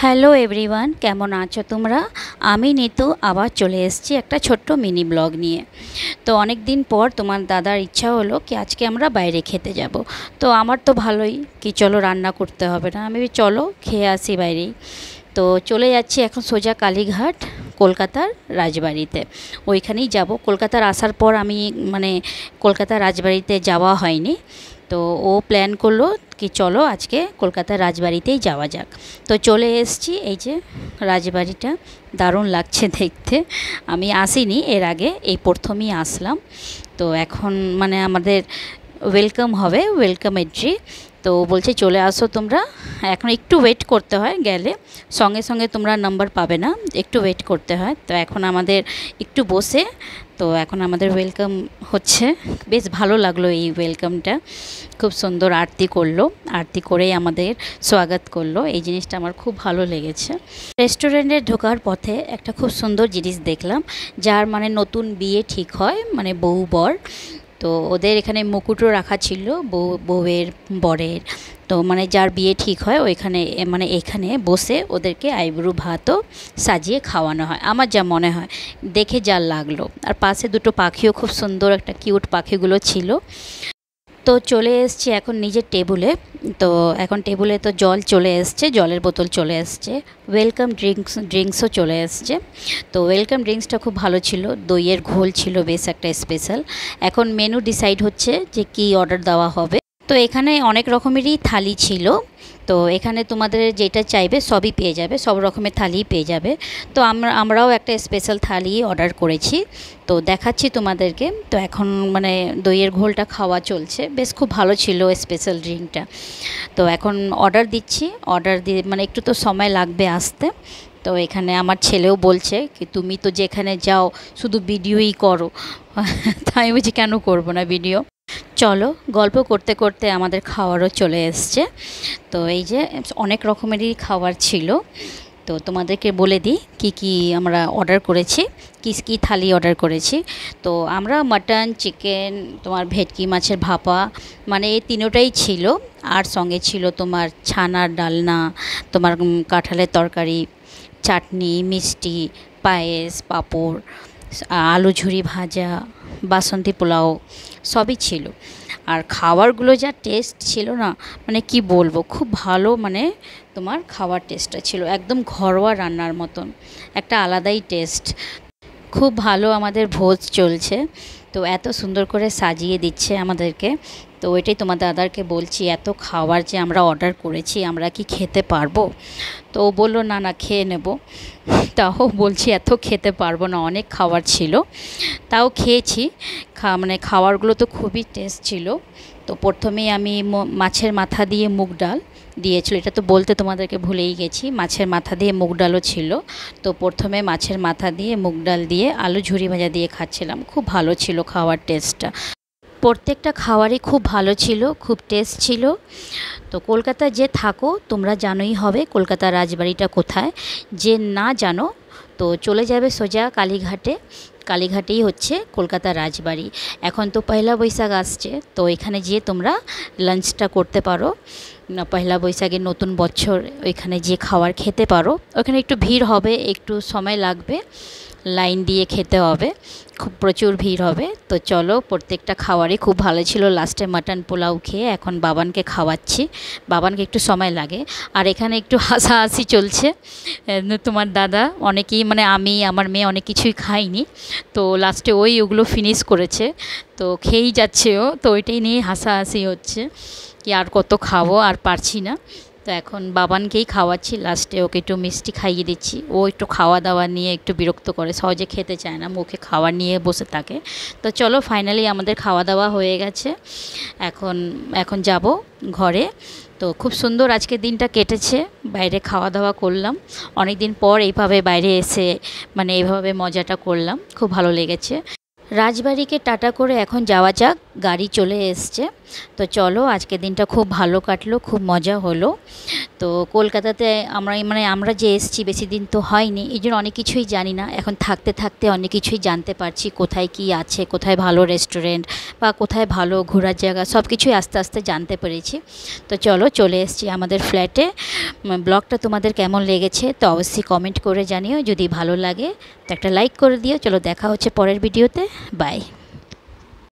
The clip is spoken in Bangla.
হ্যালো এভরিওয়ান, কেমন আছো তোমরা? আমি নিতু আবার চলে এসেছি একটা ছোট্ট মিনি ব্লগ নিয়ে। তো অনেক দিন পর তোমার দাদার ইচ্ছা হলো কি আজকে আমরা বাইরে খেতে যাব। তো আমার তো ভালোই কি চলো রান্না করতে হবে না, আমি চলো খেয়ে আসি বাইরেই। তো চলে যাচ্ছি এখন সোজা কালীঘাট, কলকাতার রাজবাড়িতে। ওইখানেই যাব। কলকাতার আসার পর আমি কলকাতার রাজবাড়িতে যাওয়া হয়নি। তো ও প্ল্যান করলো কি চলো আজকে কলকাতার রাজবাড়িতেই যাওয়া যাক। তো চলে এসেছি, এই যে রাজবাড়িটা দারুণ লাগছে দেখতে। আমি আসিনি এর আগে, এই প্রথমই আসলাম। তো এখন আমাদের ওয়েলকাম হবে, ওয়েলকাম এন্ট্রি। তো বলছে চলে আসো তোমরা, এখন একটু ওয়েট করতে হয়, গেলে সঙ্গে সঙ্গে তোমরা নাম্বার পাবে না, একটু ওয়েট করতে হয়। তো এখন আমাদের একটু বসে, তো এখন আমাদের ওয়েলকাম হচ্ছে। বেশ ভালো লাগলো এই ওয়েলকামটা, খুব সুন্দর আরতি করলো, আরতি করেই আমাদের স্বাগত করলো। এই জিনিসটা আমার খুব ভালো লেগেছে। রেস্টুরেন্টে ঢোকার পথে একটা খুব সুন্দর জিনিস দেখলাম, যার নতুন বিয়ে ঠিক হয়, বউ বর। তো ওদের এখানে মুকুটও রাখা ছিল, বউয়ের বরের। তো যার বিয়ে ঠিক হয় ওইখানে এখানে বসে ওদেরকে আইবুড়ো ভাতও সাজিয়ে খাওয়ানো হয়, আমার যা মনে হয়, দেখে যা লাগলো। আর পাশে দুটো পাখিও খুব সুন্দর, একটা কিউট পাখিগুলো ছিল। তো চলে এসছি এখন নিজের টেবিলে। তো এখন টেবিলে তো জল চলে এসছে, জলের বোতল চলে এসছে, ওয়েলকাম ড্রিঙ্কসও চলে এসছে। তো ওয়েলকাম ড্রিঙ্কসটা খুব ভালো ছিল, দইয়ের ঘোল ছিল বেশ একটা স্পেশাল। এখন মেনু ডিসাইড হচ্ছে যে কী অর্ডার দেওয়া হবে। তো এখানে অনেক রকমেরই থালি ছিল। তো এখানে তোমাদের যেটা চাইবে সবই পেয়ে যাবে, সব রকমের থালিই পেয়ে যাবে। তো আমরাও একটা স্পেশাল থালি অর্ডার করেছি, তো দেখাচ্ছি তোমাদেরকে। তো এখন দইয়ের ঘোলটা খাওয়া চলছে, বেশ খুব ভালো ছিল স্পেশাল ড্রিঙ্কটা। তো এখন অর্ডার দিচ্ছি, অর্ডার দিয়ে একটু তো সময় লাগবে আসতে। তো এখানে আমার ছেলেও বলছে কি তুমি তো যেখানে যাও শুধু ভিডিওই করো। তাই আমি বলছি কেন করবো না ভিডিও। চলো, গল্প করতে করতে আমাদের খাওয়ারও চলে এসছে। তো এই যে অনেক রকমেরই খাবার ছিল। তো তোমাদেরকে বলে দিই কি কি আমরা অর্ডার করেছি, কী থালি অর্ডার করেছি। তো আমরা মাটন, চিকেন, তোমার ভেটকি মাছের ভাপা, এই তিনোটাই ছিল। আর সঙ্গে ছিল তোমার ছানার ডালনা, তোমার কাঁঠালের তরকারি, চাটনি, মিষ্টি, পায়েস, পাঁপড়, আলু ঝুরি ভাজা, বাসন্তী পোলাও, সবই ছিল। আর খাবারগুলো যা টেস্ট ছিল না, কি বলবো, খুব ভালো। তোমার খাবার টেস্টটা ছিল একদম ঘরোয়া রান্নার মতন, একটা আলাদাই টেস্ট। খুব ভালো আমাদের ভোজ চলছে। তো এত সুন্দর করে সাজিয়ে দিচ্ছে আমাদেরকে। তো ওইটাই তোমার দাদাকে বলছি, এত খাবার যে আমরা অর্ডার করেছি, আমরা কি খেতে পারবো? তো ও বললো না না খেয়ে নেব। তাও বলছি এত খেতে পারবো না, অনেক খাবার ছিল। তাও খেয়েছি। খাবারগুলো তো খুবই টেস্ট ছিল। তো প্রথমেই আমি মাছের মাথা দিয়ে মুগ ডাল দিয়েছিল, এটা তো বলতে তোমাদেরকে ভুলেই গেছি, মাছের মাথা দিয়ে মুগ ডালও ছিল। তো প্রথমে মাছের মাথা দিয়ে মুগ ডাল দিয়ে আলু ঝুরি ভাজা দিয়ে খাচ্ছিলাম, খুব ভালো ছিল খাওয়ার টেস্টটা। প্রত্যেকটা খাবারই খুব ভালো ছিল, খুব টেস্ট ছিল। তো কলকাতায় যে থাকো তোমরা জানোই হবে কলকাতার রাজবাড়িটা কোথায়। যে না জানো তো চলে যাবে সোজা কালীঘাটে, কালীঘাটেই হচ্ছে কলকাতার রাজবাড়ি। এখন তো পয়লা বৈশাখ আসছে, তো এখানে গিয়ে তোমরা লাঞ্চটা করতে পারো। পয়লা বৈশাখের নতুন বছর ওইখানে গিয়ে খাবার খেতে পারো। ওখানে একটু ভিড় হবে, একটু সময় লাগবে, লাইন দিয়ে খেতে হবে, খুব প্রচুর ভিড় হবে। তো চলো, প্রত্যেকটা খাবারই খুব ভালো ছিল। লাস্টে মাটন পোলাও খেয়ে এখন বাবানকে খাওয়াচ্ছি, বাবানকে একটু সময় লাগে। আর এখানে একটু হাসাহাসি চলছে। তোমার দাদা অনেকেই আমি আমার মেয়ে অনেক কিছুই খাইনি, তো লাস্টে ওগুলো ফিনিশ করেছে, তো খেয়েই যাচ্ছে ও। তো ওইটাই নিয়ে হাসাহাসি হচ্ছে কি আর কত খাবো, আর পারছি না। তো এখন বাবানকেই খাওয়াচ্ছি, লাস্টে ওকে একটু মিষ্টি খাইয়ে দিচ্ছি। ও একটু খাওয়া দাওয়া নিয়ে একটু বিরক্ত করে, সহজে খেতে চায় না, মুখে খাবার নিয়ে বসে থাকে। তো চলো, ফাইনালি আমাদের খাওয়া দাওয়া হয়ে গেছে। এখন এখন যাব ঘরে। তো খুব সুন্দর আজকে দিনটা কেটেছে, বাইরে খাওয়া দাওয়া করলাম, অনেক দিন পর এইভাবে বাইরে এসে এইভাবে মজাটা করলাম, খুব ভালো লেগেছে। রাজবাড়িকে টাটা করে এখন যাওয়া যাক, গাড়ি চলে এসছে। তো চলো, আজকের দিনটা খুব ভালো কাটলো, খুব মজা হলো। তো কলকাতাতে আমরা যে এসেছি বেশি দিন তো হয়নি, এই জন্য অনেক কিছুই জানি না। এখন থাকতে থাকতে অনেক কিছুই জানতে পারছি, কোথায় কি আছে, কোথায় ভালো রেস্টুরেন্ট বা কোথায় ভালো ঘোরার জায়গা, সব কিছুই আস্তে আস্তে জানতে পেরেছি। তো চলো, চলে এসেছি আমাদের ফ্ল্যাটে। ব্লগটা তোমাদের কেমন লেগেছে তো অবশ্যই কমেন্ট করে জানিও। যদি ভালো লাগে তো একটা লাইক করে দিও। চলো, দেখা হচ্ছে পরের ভিডিওতে। বাই।